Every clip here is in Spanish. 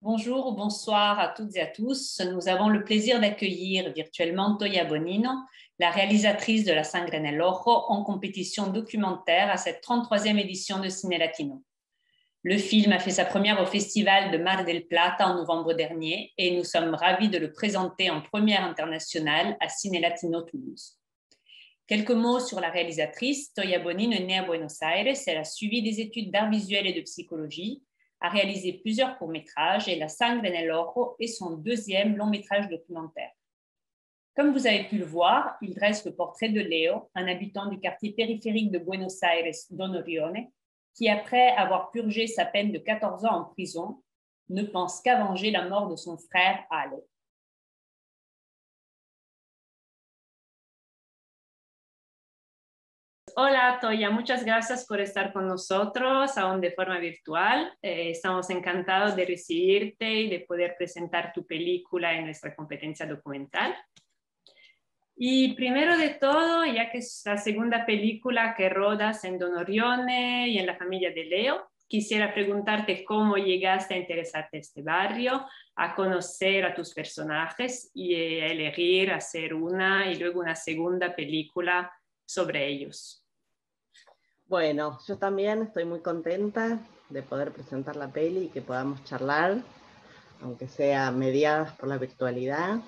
Bonjour ou bonsoir à toutes et à tous. Nous avons le plaisir d'accueillir virtuellement Toya Bonino, la réalisatrice de La Sangre en el Ojo, en compétition documentaire à cette 33e édition de Ciné Latino. Le film a fait sa première au Festival de Mar del Plata en novembre dernier et nous sommes ravis de le présenter en première internationale à Ciné Latino Toulouse. Quelques mots sur la réalisatrice. Toya Bonino est née à Buenos Aires. Elle a suivi des études d'art visuel et de psychologie, a réalisé plusieurs courts-métrages et La Sangre en el Ojo est son deuxième long-métrage documentaire. Comme vous avez pu le voir, il dresse le portrait de Leo, un habitant du quartier périphérique de Buenos Aires, Don Orione, qui, après avoir purgé sa peine de 14 ans en prison, ne pense qu'à venger la mort de son frère Ale. Hola, Toya, muchas gracias por estar con nosotros, aún de forma virtual. Estamos encantados de recibirte y de poder presentar tu película en nuestra competencia documental. Y primero de todo, ya que es la segunda película que rodas en Don Orione y en la familia de Leo, quisiera preguntarte cómo llegaste a interesarte en este barrio, a conocer a tus personajes y a elegir hacer una y luego una segunda película sobre ellos. Bueno, yo también estoy muy contenta de poder presentar la peli y que podamos charlar, aunque sea mediadas por la virtualidad.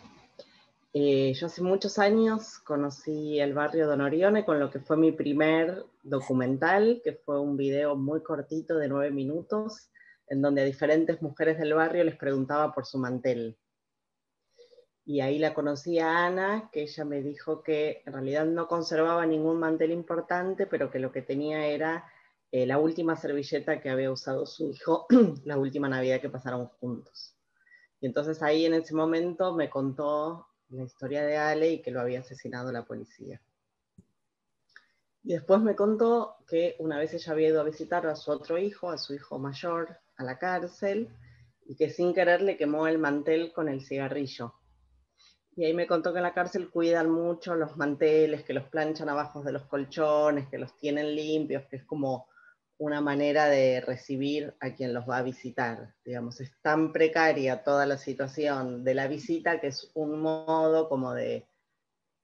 Yo hace muchos años conocí el barrio Don Orione con lo que fue mi primer documental, que fue un video muy cortito de 9 minutos, en donde a diferentes mujeres del barrio les preguntaba por su mantel. Y ahí la conocí a Ana, que ella me dijo que en realidad no conservaba ningún mantel importante, pero que lo que tenía era la última servilleta que había usado su hijo la última Navidad que pasaron juntos. Y entonces ahí en ese momento me contó la historia de Ale y que lo había asesinado la policía. Y después me contó que una vez ella había ido a visitar a su otro hijo, a su hijo mayor, a la cárcel, y que sin querer le quemó el mantel con el cigarrillo. Y ahí me contó que en la cárcel cuidan mucho los manteles, que los planchan abajo de los colchones, que los tienen limpios, que es como una manera de recibir a quien los va a visitar. Digamos, es tan precaria toda la situación de la visita que es un modo como de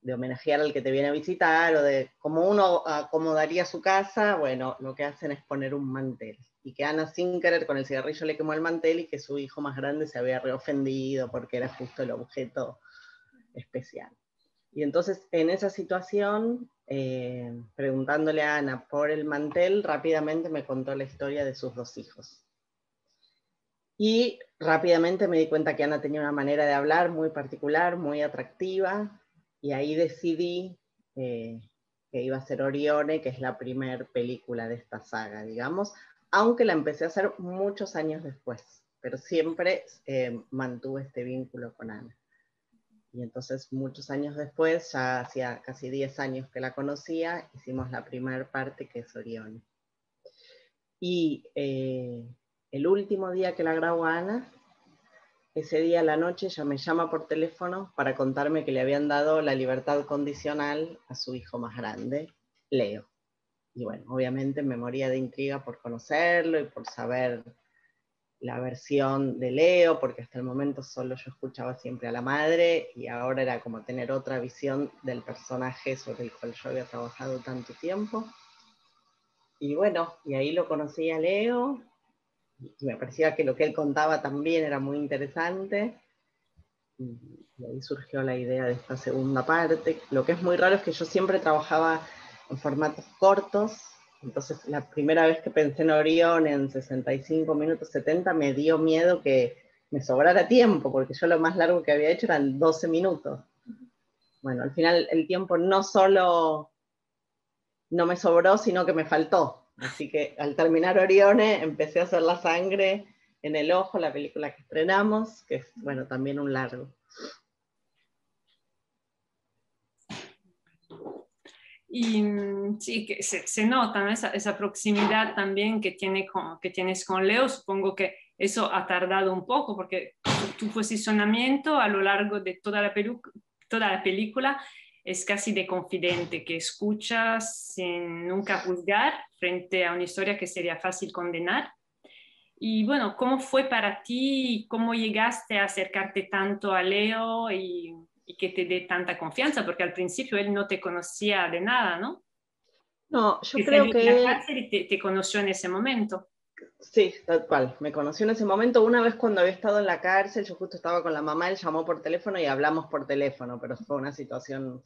homenajear al que te viene a visitar, o de como uno acomodaría su casa, bueno, lo que hacen es poner un mantel. Y que Ana sin querer con el cigarrillo le quemó el mantel y que su hijo más grande se había reofendido porque era justo el objeto especial. Y entonces en esa situación, preguntándole a Ana por el mantel, rápidamente me contó la historia de sus 2 hijos. Y rápidamente me di cuenta que Ana tenía una manera de hablar muy particular, muy atractiva, y ahí decidí que iba a ser Orione, que es la primer película de esta saga, digamos, aunque la empecé a hacer muchos años después, pero siempre mantuve este vínculo con Ana. Y entonces muchos años después, ya hacía casi 10 años que la conocía, hicimos la primera parte, que es Orione. Y el último día que la grabó Ana, ese día a la noche ella me llama por teléfono para contarme que le habían dado la libertad condicional a su hijo más grande, Leo. Y bueno, obviamente me moría de intriga por conocerlo y por saber la versión de Leo, porque hasta el momento solo yo escuchaba siempre a la madre, y ahora era como tener otra visión del personaje sobre el cual yo había trabajado tanto tiempo. Y bueno, y ahí lo conocí a Leo, y me parecía que lo que él contaba también era muy interesante, y ahí surgió la idea de esta segunda parte. Lo que es muy raro es que yo siempre trabajaba en formatos cortos. Entonces, la primera vez que pensé en Orión en 65 minutos, 70, me dio miedo que me sobrara tiempo, porque yo lo más largo que había hecho eran 12 minutos. Bueno, al final el tiempo no solo no me sobró, sino que me faltó. Así que al terminar Orione, empecé a hacer La Sangre en el Ojo, la película que estrenamos, que es, bueno, también un largo. Y sí, que se nota, ¿no? esa proximidad también que tienes con Leo. Supongo que eso ha tardado un poco, porque tu posicionamiento a lo largo de toda la película es casi de confidente, que escuchas sin nunca juzgar frente a una historia que sería fácil condenar. Y bueno, ¿cómo fue para ti? ¿Cómo llegaste a acercarte tanto a Leo y que te dé tanta confianza? Porque al principio él no te conocía de nada, ¿no? No, yo Que creo salió de la que él, cárcel y te conoció en ese momento. sí, tal cual, me conoció en ese momento. Una vez cuando había estado en la cárcel, yo justo estaba con la mamá, él llamó por teléfono y hablamos por teléfono, pero fue una situación,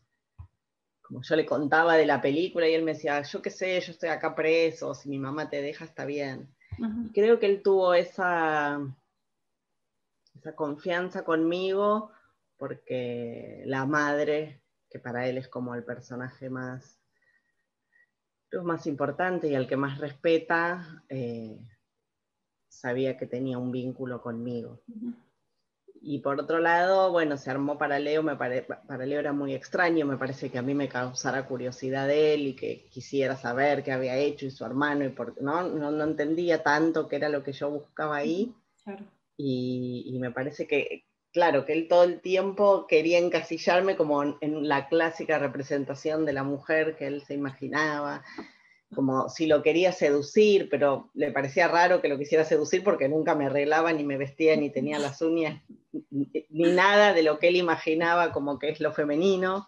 como yo le contaba de la película y él me decía, yo qué sé, yo estoy acá preso, si mi mamá te deja está bien. Y Ujú. creo que él tuvo esa confianza conmigo porque la madre, que para él es como el personaje más importante y al que más respeta, sabía que tenía un vínculo conmigo. Ujú. Y por otro lado, bueno, se armó para Leo, para Leo era muy extraño, me parece que a mí me causara curiosidad de él y que quisiera saber qué había hecho y su hermano, y no entendía tanto qué era lo que yo buscaba ahí, Claro. y me parece que, claro, que él todo el tiempo quería encasillarme como en la clásica representación de la mujer que él se imaginaba, como si lo quería seducir, pero le parecía raro que lo quisiera seducir porque nunca me arreglaba, ni me vestía, ni tenía las uñas, ni nada de lo que él imaginaba como que es lo femenino.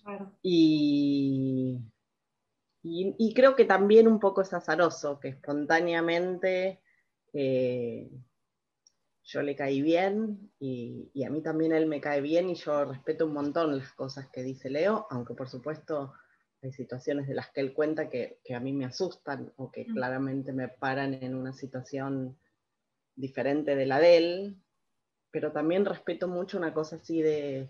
Claro. Y, y creo que también un poco es azaroso, que espontáneamente eh, yo le caí bien y a mí también él me cae bien y yo respeto un montón las cosas que dice Leo, aunque por supuesto hay situaciones de las que él cuenta que a mí me asustan o que claramente me paran en una situación diferente de la de él, pero también respeto mucho una cosa así de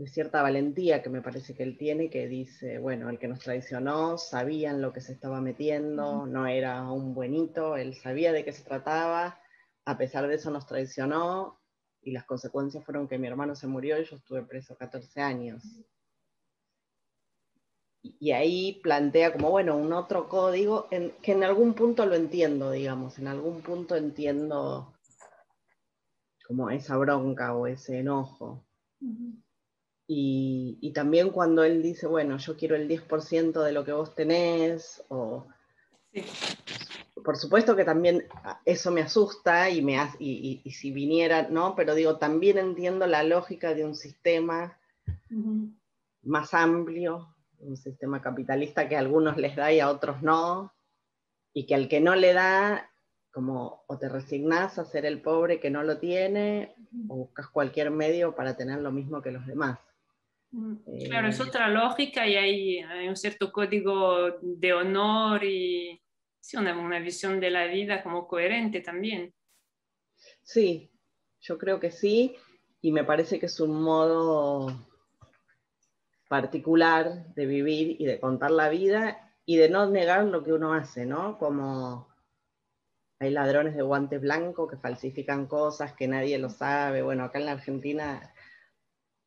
cierta valentía que me parece que él tiene, que dice, bueno, el que nos traicionó sabía en lo que se estaba metiendo, no era un buenito, él sabía de qué se trataba, a pesar de eso nos traicionó y las consecuencias fueron que mi hermano se murió y yo estuve preso 14 años. Y ahí plantea como, bueno, un otro código que en algún punto lo entiendo, digamos, en algún punto entiendo como esa bronca o ese enojo. Ujú. Y también cuando él dice, bueno, yo quiero el 10% de lo que vos tenés, o Sí. por supuesto que también eso me asusta y si viniera, ¿no? Pero digo, también entiendo la lógica de un sistema Ujú. más amplio, un sistema capitalista que a algunos les da y a otros no, y que al que no le da, como o te resignás a ser el pobre que no lo tiene, o buscas cualquier medio para tener lo mismo que los demás. Claro, es Eh, otra lógica y hay un cierto código de honor y sí, una visión de la vida como coherente también. Sí, yo creo que sí, y me parece que es un modo particular de vivir y de contar la vida y de no negar lo que uno hace, ¿no? Como hay ladrones de guante blanco que falsifican cosas que nadie lo sabe. Bueno, acá en la Argentina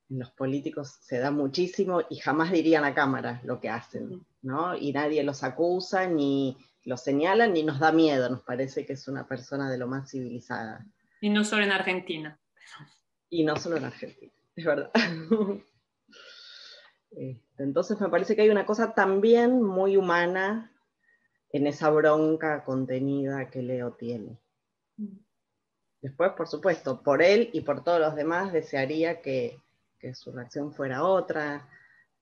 los políticos se da muchísimo y jamás dirían a cámara lo que hacen, ¿no? Y nadie los acusa, ni los señalan, ni nos da miedo. Nos parece que es una persona de lo más civilizada. Y no solo en Argentina. Y no solo en Argentina, es verdad. Entonces me parece que hay una cosa también muy humana en esa bronca contenida que Leo tiene. Después, por supuesto, por él y por todos los demás, desearía que su reacción fuera otra,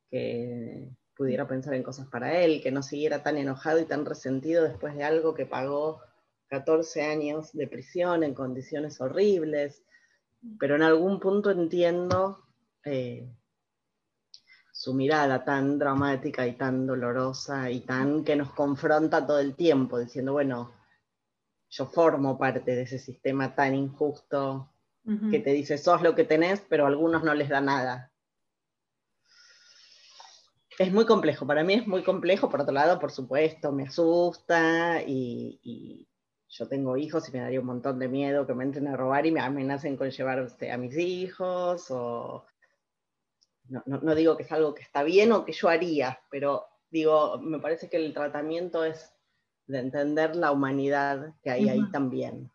que pudiera pensar en cosas para él, que no siguiera tan enojado y tan resentido después de algo que pagó 14 años de prisión en condiciones horribles, pero en algún punto entiendo su mirada tan dramática y tan dolorosa y tan que nos confronta todo el tiempo, diciendo, bueno, yo formo parte de ese sistema tan injusto que Ujú. te dice, sos lo que tenés, pero a algunos no les da nada. Es muy complejo, para mí es muy complejo, por otro lado, por supuesto, me asusta y yo tengo hijos y me daría un montón de miedo que me entren a robar y me amenacen con llevar a mis hijos, o no digo que es algo que está bien o que yo haría, pero digo, me parece que el tratamiento es de entender la humanidad que hay ahí Ujú. también.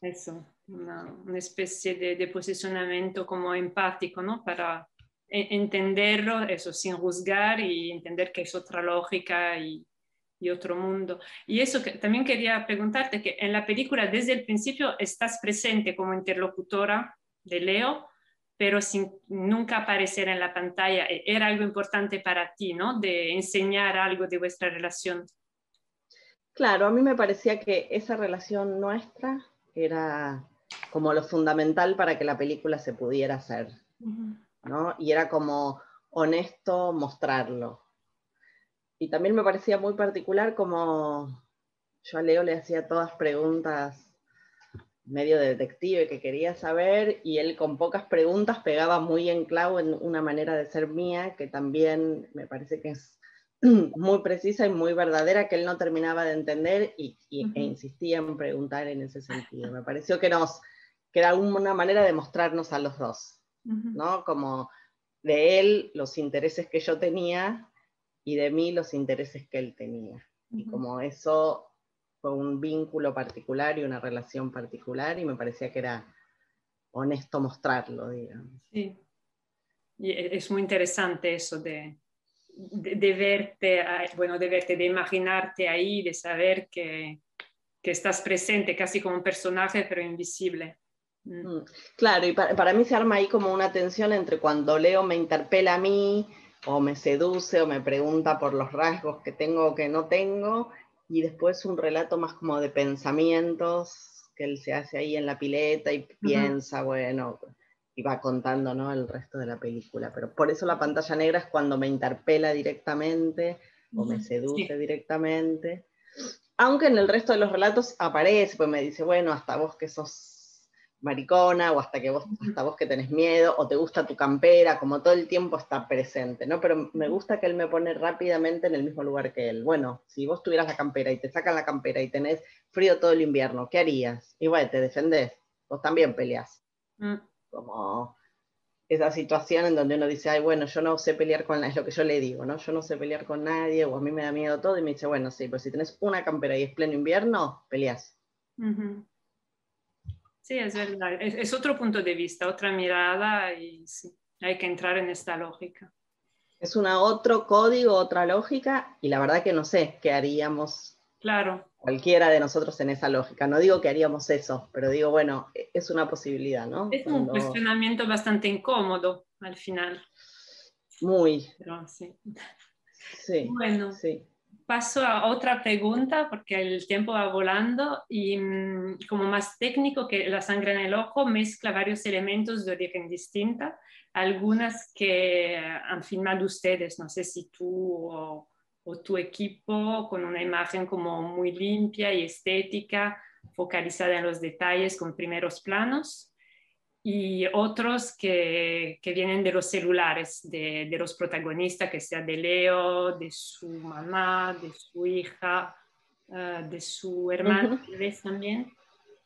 Eso, una especie de posicionamiento como empático, ¿no? Para entenderlo, eso, sin juzgar y entender que es otra lógica y otro mundo. Y eso que también quería preguntarte, que en la película desde el principio estás presente como interlocutora de Leo, pero sin nunca aparecer en la pantalla. Era algo importante para ti, ¿no? De enseñar algo de vuestra relación. Claro, a mí me parecía que esa relación nuestra era como lo fundamental para que la película se pudiera hacer, ¿no? Y era como honesto mostrarlo. Y también me parecía muy particular como yo a Leo le hacía todas preguntas medio de detective que quería saber, y él con pocas preguntas pegaba muy en clavo en una manera de ser mía, que también me parece que es muy precisa y muy verdadera, que él no terminaba de entender e insistía en preguntar en ese sentido. Me pareció que era una manera de mostrarnos a los dos, ¿no? Como de él los intereses que yo tenía y de mí los intereses que él tenía. Y como eso fue un vínculo particular y una relación particular, y me parecía que era honesto mostrarlo, digamos. Sí, y es muy interesante eso de verte, bueno, de verte, de imaginarte ahí, de saber que estás presente, casi como un personaje, pero invisible. Claro, y para mí se arma ahí como una tensión entre cuando Leo me interpela a mí, o me seduce, o me pregunta por los rasgos que tengo o que no tengo, y después un relato más como de pensamientos que él se hace ahí en la pileta y piensa, bueno, y va contando, ¿no?, el resto de la película. Pero por eso la pantalla negra es cuando me interpela directamente o me seduce directamente. Aunque en el resto de los relatos aparece, pues me dice, bueno, hasta vos que sos maricona, o hasta vos que tenés miedo, o te gusta tu campera, como todo el tiempo está presente, ¿no? Pero me gusta que él me pone rápidamente en el mismo lugar que él. Bueno, si vos tuvieras la campera y te sacan la campera y tenés frío todo el invierno, ¿qué harías? Y bueno, te defendés, vos también peleás. Como esa situación en donde uno dice, ay, bueno, yo no sé pelear con nadie, es lo que yo le digo, ¿no? Yo no sé pelear con nadie, o a mí me da miedo todo, y me dice, bueno, sí, pero si tenés una campera y es pleno invierno, peleás. Sí, es verdad. Es otro punto de vista, otra mirada y sí, hay que entrar en esta lógica. Es otro código, otra lógica, y la verdad que no sé qué haríamos Claro. cualquiera de nosotros en esa lógica. No digo que haríamos eso, pero digo, bueno, es una posibilidad, ¿no? Es un cuestionamiento bastante incómodo al final. Muy. Pero sí. Sí, Bueno, sí. paso a otra pregunta porque el tiempo va volando y como más técnico que la sangre en el ojo mezcla varios elementos de origen distinta, algunas que han filmado ustedes, no sé si tú o tu equipo, con una imagen como muy limpia y estética, focalizada en los detalles con primeros planos y otros que vienen de los celulares, de los protagonistas, que sea de Leo, de su mamá, de su hija, de su hermana, tal vez también. De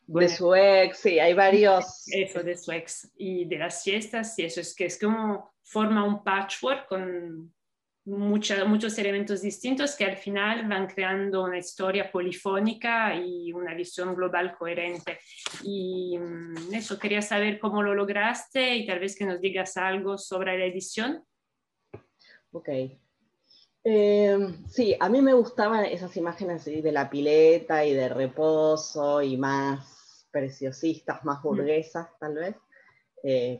Bueno, su ex, sí, hay varios. eso de su ex y de las fiestas, y eso es como forma un patchwork con muchos elementos distintos que al final van creando una historia polifónica y una visión global coherente. Y eso, quería saber cómo lo lograste y tal vez que nos digas algo sobre la edición. Ok. Sí, a mí me gustaban esas imágenes de la pileta y de reposo y más preciosistas, más burguesas tal vez,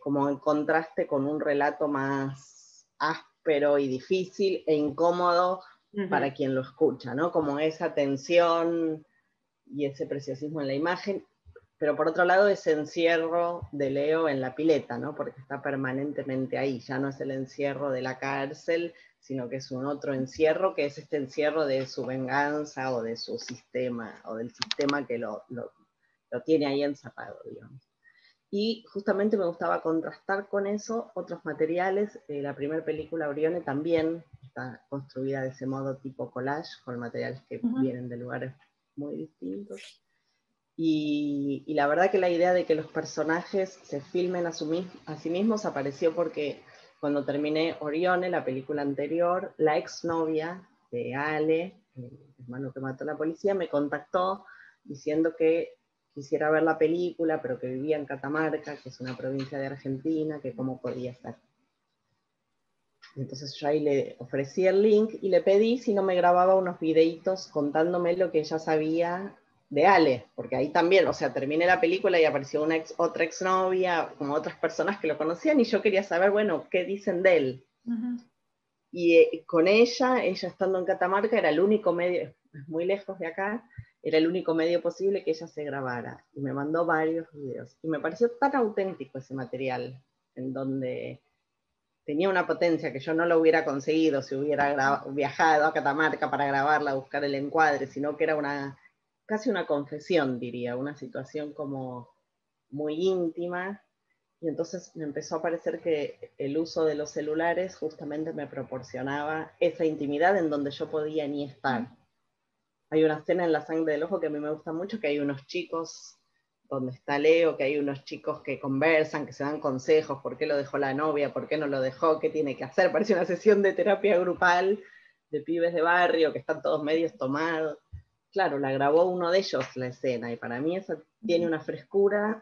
como en contraste con un relato más áspero y difícil e incómodo para quien lo escucha, ¿no? Como esa tensión y ese preciosismo en la imagen, pero por otro lado ese encierro de Leo en la pileta, ¿no? Porque está permanentemente ahí, ya no es el encierro de la cárcel, sino que es un otro encierro, que es este encierro de su venganza o de su sistema, o del sistema que lo tiene ahí encerrado, digamos. Y justamente me gustaba contrastar con eso otros materiales. La primera película, Orione, también está construida de ese modo tipo collage, con materiales que vienen de lugares muy distintos. Y la verdad que la idea de que los personajes se filmen a sí mismos apareció porque cuando terminé Orione, la película anterior, la exnovia de Ale, el hermano que mató a la policía, me contactó diciendo que quisiera ver la película, pero que vivía en Catamarca, que es una provincia de Argentina, que cómo podía ser. Entonces yo ahí le ofrecí el link y le pedí si no me grababa unos videitos contándome lo que ella sabía de Ale, porque ahí también, o sea, terminé la película y apareció otra exnovia, como otras personas que lo conocían, y yo quería saber, bueno, qué dicen de él. Y con ella estando en Catamarca, era el único medio, es muy lejos de acá, era el único medio posible que ella se grabara. Y me mandó varios videos. Y me pareció tan auténtico ese material, en donde tenía una potencia que yo no lo hubiera conseguido si hubiera viajado a Catamarca para grabarla, buscar el encuadre, sino que era casi una confesión, diría, una situación como muy íntima. Y entonces me empezó a parecer que el uso de los celulares justamente me proporcionaba esa intimidad en donde yo podía ni estar. Hay una escena en La sangre del ojo que a mí me gusta mucho, que hay unos chicos, donde está Leo, que hay unos chicos que conversan, que se dan consejos, por qué lo dejó la novia, por qué no lo dejó, qué tiene que hacer. Parece una sesión de terapia grupal de pibes de barrio que están todos medios tomados. Claro, la grabó uno de ellos la escena, y para mí eso tiene una frescura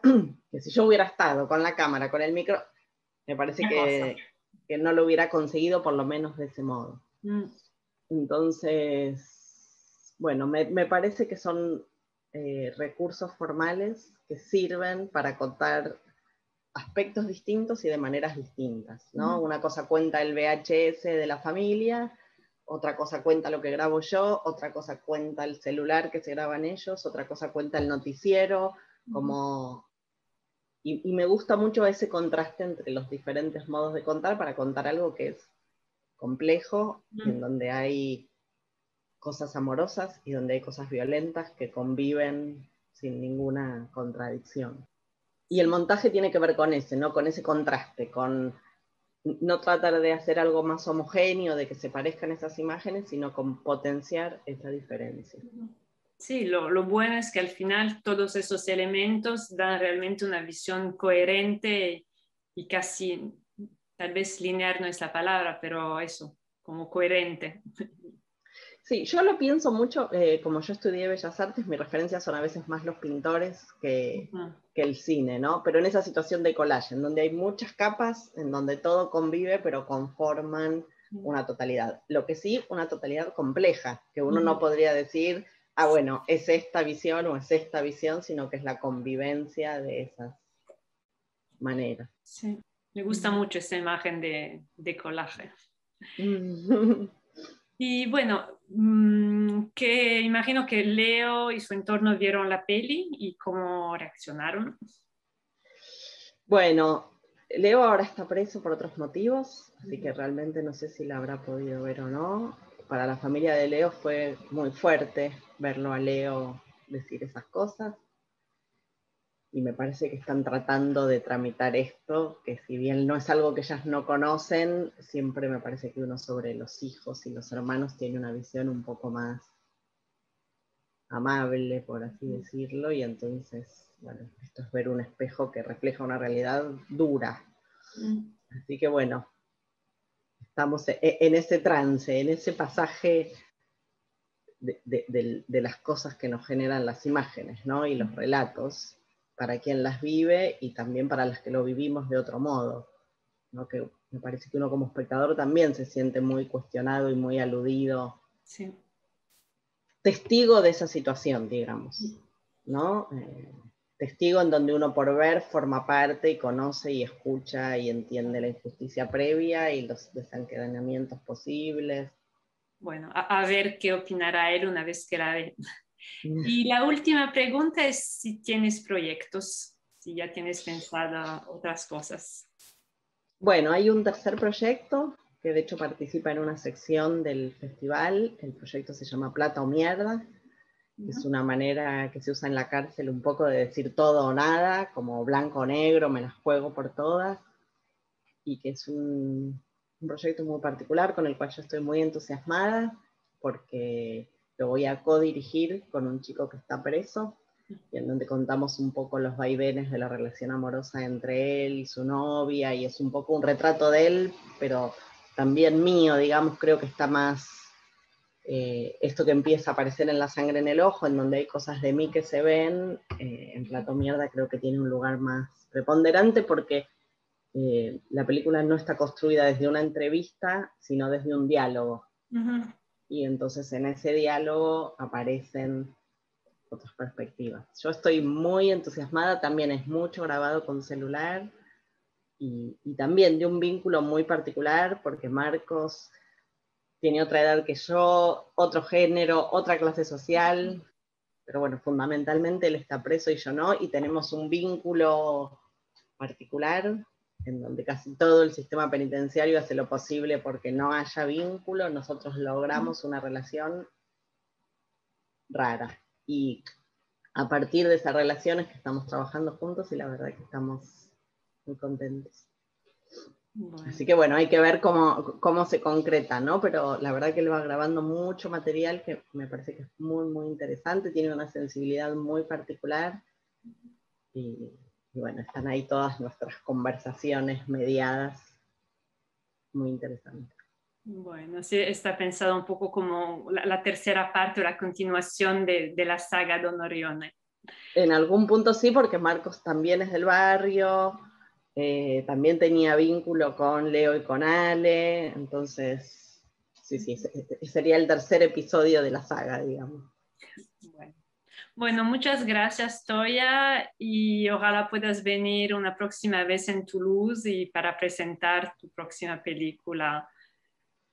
que si yo hubiera estado con la cámara, con el micro, me parece que no lo hubiera conseguido, por lo menos de ese modo. Entonces, bueno, me parece que son recursos formales que sirven para contar aspectos distintos y de maneras distintas, ¿no? Una cosa cuenta el VHS de la familia, otra cosa cuenta lo que grabo yo, otra cosa cuenta el celular que se graban ellos, otra cosa cuenta el noticiero, como... Y me gusta mucho ese contraste entre los diferentes modos de contar para contar algo que es complejo, en donde hay cosas amorosas y donde hay cosas violentas que conviven sin ninguna contradicción. Y el montaje tiene que ver con ese, ¿no? Con ese contraste, con no tratar de hacer algo más homogéneo, de que se parezcan esas imágenes, sino con potenciar esa diferencia. Sí, lo bueno es que al final todos esos elementos dan realmente una visión coherente y casi, tal vez lineal no es la palabra, pero eso, como coherente. Sí, yo lo pienso mucho, como yo estudié Bellas Artes, mis referencias son a veces más los pintores que el cine, ¿no? Pero en esa situación de collage, en donde hay muchas capas, en donde todo convive, pero conforman una totalidad. Lo que sí, una totalidad compleja, que uno no podría decir, ah, bueno, es esta visión o es esta visión, sino que es la convivencia de esas maneras. Sí, me gusta mucho esa imagen de collage. Y bueno, que imagino que Leo y su entorno vieron la peli y cómo reaccionaron. Bueno, Leo ahora está preso por otros motivos, así que realmente no sé si la habrá podido ver o no. Para la familia de Leo fue muy fuerte verlo a Leo decir esas cosas. Y me parece que están tratando de tramitar esto, que si bien no es algo que ellas no conocen, siempre me parece que uno sobre los hijos y los hermanos tiene una visión un poco más amable, por así decirlo, y entonces, bueno, esto es ver un espejo que refleja una realidad dura. Así que bueno, estamos en ese trance, en ese pasaje de las cosas que nos generan las imágenes, ¿no? Y los relatos, para quien las vive y también para las que lo vivimos de otro modo, ¿no? Que me parece que uno como espectador también se siente muy cuestionado y muy aludido. Sí. Testigo de esa situación, digamos, ¿no? Testigo en donde uno por ver forma parte y conoce y escucha y entiende la injusticia previa y los desencadenamientos posibles. Bueno, a ver qué opinará él una vez que la ve. Y la última pregunta es si tienes proyectos, si ya tienes pensado otras cosas. Bueno, hay un tercer proyecto que de hecho participa en una sección del festival. El proyecto se llama Plata o Mierda, que es una manera que se usa en la cárcel un poco de decir todo o nada, como blanco o negro, me las juego por todas, y que es un proyecto muy particular con el cual yo estoy muy entusiasmada, porque lo voy a codirigir con un chico que está preso, y en donde contamos un poco los vaivenes de la relación amorosa entre él y su novia, y es un poco un retrato de él, pero también mío, digamos, creo que está más esto que empieza a aparecer en La sangre en el ojo, en donde hay cosas de mí que se ven, en Plata o Mierda creo que tiene un lugar más preponderante, porque la película no está construida desde una entrevista, sino desde un diálogo. Y entonces en ese diálogo aparecen otras perspectivas. Yo estoy muy entusiasmada, también es mucho grabado con celular y también de un vínculo muy particular porque Marcos tiene otra edad que yo, otro género, otra clase social, pero bueno, fundamentalmente él está preso y yo no, y tenemos un vínculo particular en donde casi todo el sistema penitenciario hace lo posible porque no haya vínculo, nosotros logramos una relación rara. Y a partir de esa relación es que estamos trabajando juntos y la verdad que estamos muy contentos. Bueno. Así que bueno, hay que ver cómo se concreta, ¿no? Pero la verdad que él va grabando mucho material que me parece que es muy, muy interesante, tiene una sensibilidad muy particular y bueno, están ahí todas nuestras conversaciones mediadas, muy interesantes. Bueno, sí, está pensado un poco como la tercera parte o la continuación de la saga Don Orione. En algún punto sí, porque Marcos también es del barrio, también tenía vínculo con Leo y con Ale, entonces sí, sería el tercer episodio de la saga, digamos. Bueno, muchas gracias, Toya, y ojalá puedas venir una próxima vez en Toulouse y para presentar tu próxima película.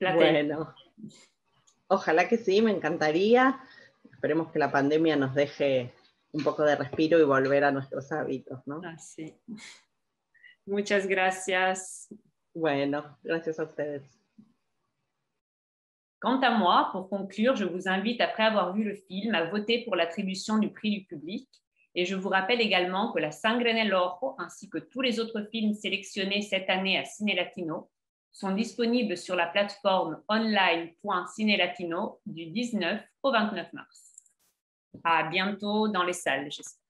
Bueno, ojalá que sí, me encantaría. Esperemos que la pandemia nos deje un poco de respiro y volver a nuestros hábitos, ¿no? Sí. Muchas gracias. Bueno, gracias a ustedes. Quant à moi, pour conclure, je vous invite, après avoir vu le film, à voter pour l'attribution du prix du public. Et je vous rappelle également que La Sangre nell'Oro, ainsi que tous les autres films sélectionnés cette année à Ciné Latino, sont disponibles sur la plateforme online.cinelatino du 19 au 29 mars. À bientôt dans les salles, j'espère.